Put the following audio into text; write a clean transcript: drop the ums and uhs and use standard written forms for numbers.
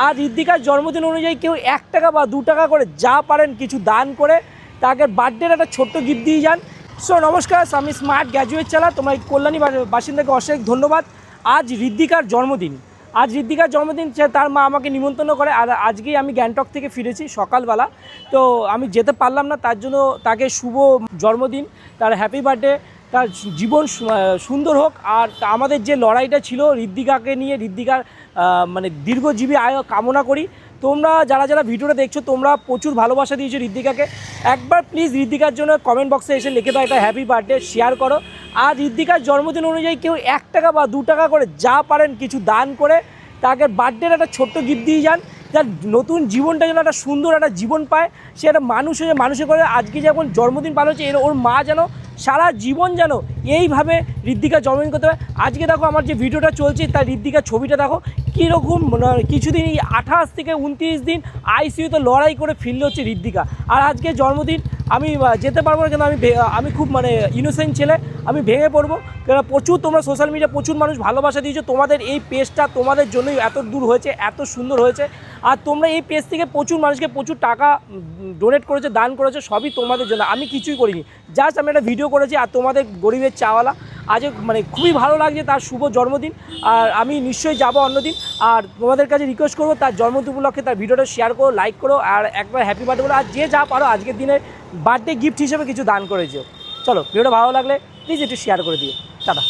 আর ঋদ্ধিকার জন্মদিন অনুযায়ী কেউ 1 টাকা বা 2 টাকা করে যা পারেন কিছু দান করে তাকে বার্থডের একটা ছোট্ট গিফট দিয়ে যান। সো নমস্কার, আমি স্মার্ট গ্র্যাজুয়েট চালা, তোমার কল্যাণী বাসিন্দাকে অশেষ ধন্যবাদ। আজ ঋদ্ধিকার জন্মদিন, তার মা আমাকে নিমন্ত্রণ করে। আর আজকেই আমি গ্যাংটক থেকে ফিরেছি সকালবেলা, তো আমি যেতে পারলাম না, তার জন্য তাকে শুভ জন্মদিন, তার হ্যাপি বার্থডে, তার জীবন সুন্দর হোক। আর আমাদের যে লড়াইটা ছিল ঋদ্ধিকাকে নিয়ে, ঋদ্ধিকার মানে দীর্ঘজীবী আয় কামনা করি। তোমরা যারা ভিডিওটা দেখছো তোমরা প্রচুর ভালোবাসা দিয়েছো ঋদ্ধিকাকে। একবার প্লিজ ঋদ্ধিকার জন্য কমেন্ট বক্সে এসে লিখে দাও একটা হ্যাপি বার্থডে, শেয়ার করো। আর ঋদ্ধিকার জন্মদিন অনুযায়ী কেউ 1 টাকা বা 2 টাকা করে যা পারেন কিছু দান করে তাকে বার্থডের একটা ছোট্ট গিফট দিয়ে যান, যার নতুন জীবনটা যেন একটা সুন্দর একটা জীবন পায়। সে একটা মানুষের করে আজকে যখন জন্মদিন পালন হচ্ছে, ওর মা যেন সারা জীবন যেন এইভাবে ঋদ্ধিকার জন্মদিন করতে হবে। আজকে দেখো আমার যে ভিডিওটা চলছে তার ঋদ্ধিকার ছবিটা দেখো কীরকম, কিছুদিন 28 থেকে 29 দিন আইসিইউতে লড়াই করে ফিরল হচ্ছে ঋদ্ধিকা। আর আজকে জন্মদিন আমি যেতে পারবো না, কিন্তু আমি খুব ইনোসেন্ট ছেলে, আমি ভেঙে পড়বো। কেন প্রচুর তোমরা সোশ্যাল মিডিয়া প্রচুর মানুষ ভালোবাসা দিয়েছো, তোমাদের এই পেজটা তোমাদের জন্যই এত দূর হয়েছে, এত সুন্দর হয়েছে। আর তোমরা এই পেজ থেকে প্রচুর মানুষকে প্রচুর টাকা ডোনেট করেছো, দান করেছো, সবই তোমাদের জন্য, আমি কিছুই করিনি। জাস্ট আমি একটা ভিডিও করেছি আর তোমাদের গরিবের চাওয়ালা। আজ খুবই ভালো লাগছে তার শুভ জন্মদিন। আর আমি নিশ্চয়ই যাবো অন্যদিন। আর তোমাদের কাছে রিকোয়েস্ট করবো তার জন্মদিন উপলক্ষে তার ভিডিওটা শেয়ার করো, লাইক করো, আর একবার হ্যাপি বার্থডে বলো। আর যে যা পারো আজকের দিনে বার্থডে গিফট হিসেবে কিছু দান করেছো। চলো, ভিডিওটা ভালো লাগলে প্লিজ একটু শেয়ার করে দিও। টাটা।